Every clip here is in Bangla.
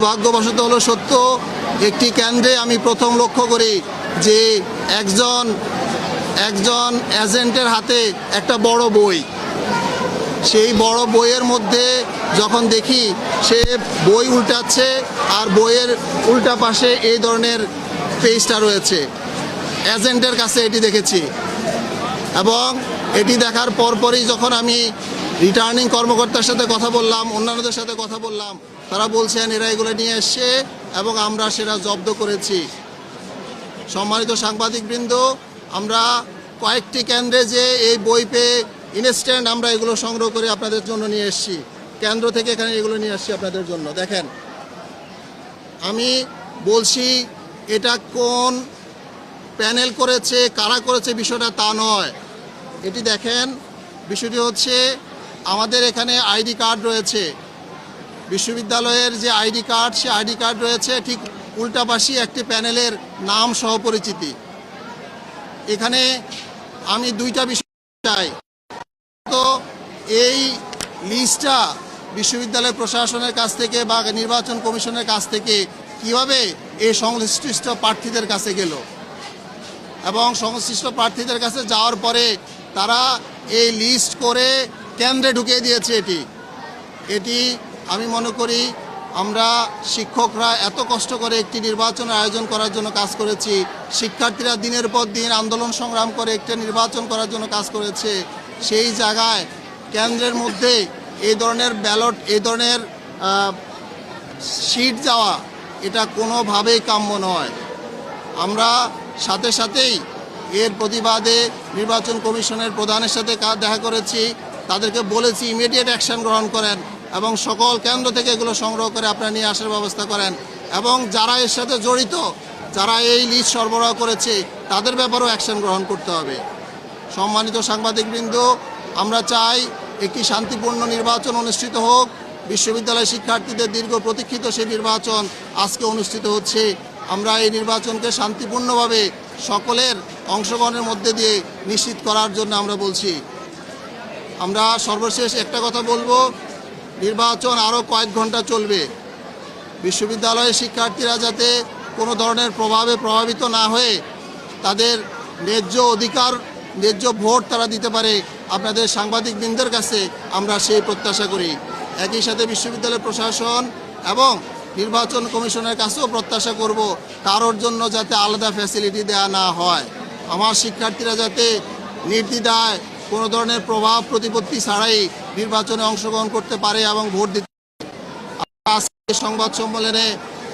ভাগ্যবশত হলো সত্য, একটি কেন্দ্রে আমি প্রথম লক্ষ্য করি যে একজন এজেন্টের হাতে একটা বড় বই। সেই বড় বইয়ের মধ্যে যখন দেখি সে বই উল্টাচ্ছে আর বইয়ের উল্টা পাশে এই ধরনের পেজটা রয়েছে, এজেন্টের কাছে এটি দেখেছি। এবং এটি দেখার পরপরই যখন আমি রিটার্নিং কর্মকর্তার সাথে কথা বললাম, অন্যান্যদের সাথে কথা বললাম, তারা বলছেন এরা এগুলো নিয়ে এসছে এবং আমরা সেটা জব্দ করেছি। সম্মানিত সাংবাদিকবৃন্দ, আমরা কয়েকটি কেন্দ্রে যে এই বই পেয়ে ইনস্ট্যান্ট আমরা এগুলো সংগ্রহ করে আপনাদের জন্য নিয়ে এসেছি। কেন্দ্র থেকে এখানে এগুলো নিয়ে আসছি আপনাদের জন্য। দেখেন, আমি বলছি এটা কোন প্যানেল করেছে, কারা করেছে বিষয়টা তা নয়। এটি দেখেন, বিষয়টি হচ্ছে আমাদের এখানে আইডি কার্ড রয়েছে, বিশ্ববিদ্যালয়ের যে আইডি কার্ড, সে আইডি কার্ড রয়েছে ঠিক উল্টা পাশে একটি প্যানেলের নাম সহ পরিচিতি। এখানে আমি দুইটা বিষয় চাই। তো এই লিস্টটা বিশ্ববিদ্যালয় প্রশাসনের কাছ থেকে বা নির্বাচন কমিশনের কাছ থেকে কিভাবে এই সংশ্লিষ্ট প্রার্থীদের কাছে গেল এবং সংশ্লিষ্ট প্রার্থীদের কাছে যাওয়ার পরে তারা এই লিস্ট করে কেন্দ্রে ঢুকিয়ে দিয়েছে। এটি আমি মনে করি আমরা শিক্ষকরা এত কষ্ট করে একটি নির্বাচনের আয়োজন করার জন্য কাজ করেছি, শিক্ষার্থীরা দিনের পর দিন আন্দোলন সংগ্রাম করে একটা নির্বাচন করার জন্য কাজ করেছে। সেই জায়গায় কেন্দ্রের মধ্যে এই ধরনের ব্যালট, এই ধরনের সিট যাওয়া, এটা কোনোভাবেই কাম্য নয়। আমরা সাথে সাথেই এর প্রতিবাদে নির্বাচন কমিশনের প্রধানের সাথে দেখা করেছি, তাদেরকে বলেছি ইমিডিয়েট অ্যাকশন গ্রহণ করেন এবং সকল কেন্দ্র থেকে এগুলো সংগ্রহ করে আপনারা নিয়ে আসার ব্যবস্থা করেন এবং যারা এর সাথে জড়িত, যারা এই লিস্ট সরবরাহ করেছে তাদের ব্যাপারেও অ্যাকশন গ্রহণ করতে হবে। সম্মানিত সাংবাদিকবৃন্দ, আমরা চাই একটি শান্তিপূর্ণ নির্বাচন অনুষ্ঠিত হোক। বিশ্ববিদ্যালয় শিক্ষার্থীদের দীর্ঘ প্রতীক্ষিত সেই নির্বাচন আজকে অনুষ্ঠিত হচ্ছে। আমরা এই নির্বাচনকে শান্তিপূর্ণভাবে সকলের অংশগ্রহণের মধ্যে দিয়ে নিশ্চিত করার জন্য আমরা বলছি। আমরা সর্বশেষ একটা কথা বলবো, নির্বাচন আরও কয়েক ঘন্টা চলবে। বিশ্ববিদ্যালয়ের শিক্ষার্থীরা যাতে কোনো ধরনের প্রভাবে প্রভাবিত না হয়ে তাদের ন্যায্য অধিকার, ন্যায্য ভোট তারা দিতে পারে, আপনাদের সাংবাদিকবৃন্দের কাছে আমরা সেই প্রত্যাশা করি। একই সাথে বিশ্ববিদ্যালয় প্রশাসন এবং নির্বাচন কমিশনের কাছেও প্রত্যাশা করব কারোর জন্য যাতে আলাদা ফ্যাসিলিটি দেওয়া না হয়। আমার শিক্ষার্থীরা যাতে নির্দ্বিধায় কোনো ধরনের প্রভাব প্রতিপত্তি ছাড়াই নির্বাচনে অংশগ্রহণ করতে পারে এবং ভোট দিতে। আজকে সংবাদ সম্মেলনে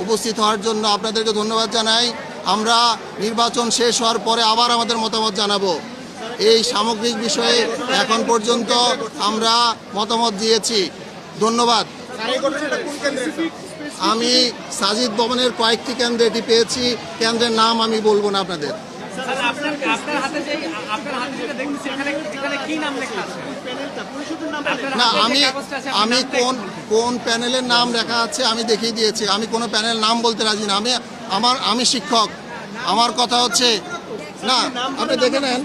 উপস্থিত হওয়ার জন্য আপনাদেরকে ধন্যবাদ জানাই। আমরা নির্বাচন শেষ হওয়ার পরে আবার আমাদের মতামত জানাবো। এই সামগ্রিক বিষয়ে এখন পর্যন্ত আমরা মতামত দিয়েছি। ধন্যবাদ। আমি সাজিদ ভবনের কয়েকটি কেন্দ্রে এটি পেয়েছি, কেন্দ্রের নাম আমি বলবো না আপনাদের। না, আমি কোন প্যানেলের নাম লেখা আছে আমি দেখিয়ে দিয়েছি। আমি কোনো প্যানেল নাম বলতে রাজি না। আমি শিক্ষক। আমার কথা হচ্ছে না, আপনি দেখে নেন,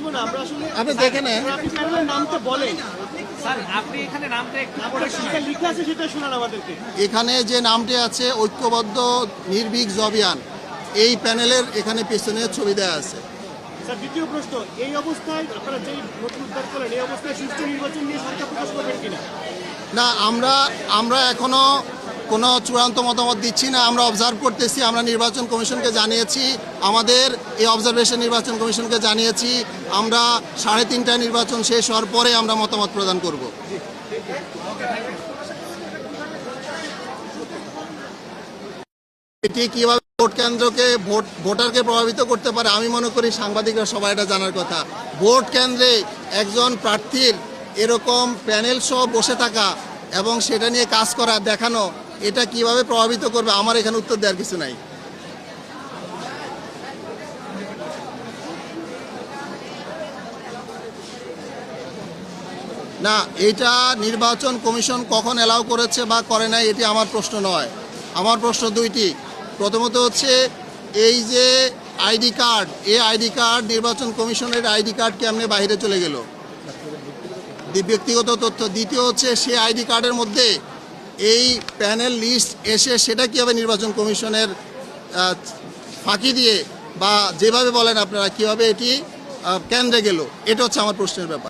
আপনি দেখে নেন। এখানে যে নামটি আছে ঐক্যবদ্ধ নির্ভীক জবিয়ান, এই প্যানেলের এখানে পেছনে ছবি দেওয়া আছে। দ্বিতীয় প্রশ্ন, এই অবস্থায় আপনারা যেই নতুন উদ্ধার করলেন, এই অবস্থায় সুষ্ঠু নির্বাচন নিয়ে শঙ্কা প্রকাশ করবেন কিনা? না, আমরা এখনো কোনো চূড়ান্ত মতামত দিচ্ছি না। আমরা অবজার্ভ করতেছি। আমরা নির্বাচন কমিশনকে জানিয়েছি, আমাদের এই অবজারভেশন নির্বাচন কমিশনকে জানিয়েছি। আমরা 3:30টায় নির্বাচন শেষ হওয়ার পরে আমরা মতামত প্রদান করব। এটি কীভাবে ভোট কেন্দ্রকে ভোটারকে প্রভাবিত করতে পারে, আমি মনে করি সাংবাদিকরা সবাই এটা জানার কথা। ভোট কেন্দ্রে একজন প্রার্থীর এরকম প্যানেল সহ বসে থাকা এবং সেটা নিয়ে কাজ করা, দেখানো, এটা কিভাবে প্রভাবিত করবে আমার এখানে উত্তর দেওয়ার কিছু নাই। না, এটা নির্বাচন কমিশন কখন অ্যালাউ করেছে বা করে নাই এটি আমার প্রশ্ন নয়। আমার প্রশ্ন দুইটি। প্রথমত হচ্ছে এই যে আইডি কার্ড, এই আইডি কার্ড নির্বাচন কমিশনের আইডি কার্ড কেমনে বাইরে চলে গেল, ব্যক্তিগত তথ্য। দ্বিতীয় হচ্ছে সেই আইডি কার্ডের মধ্যে এই প্যানেল লিস্ট এসে সেটা কীভাবে নির্বাচন কমিশনের ফাঁকি দিয়ে বা যেভাবে বলেন আপনারা কীভাবে এটি কেন্দ্রে গেল, এটা হচ্ছে আমার প্রশ্নের ব্যাপার।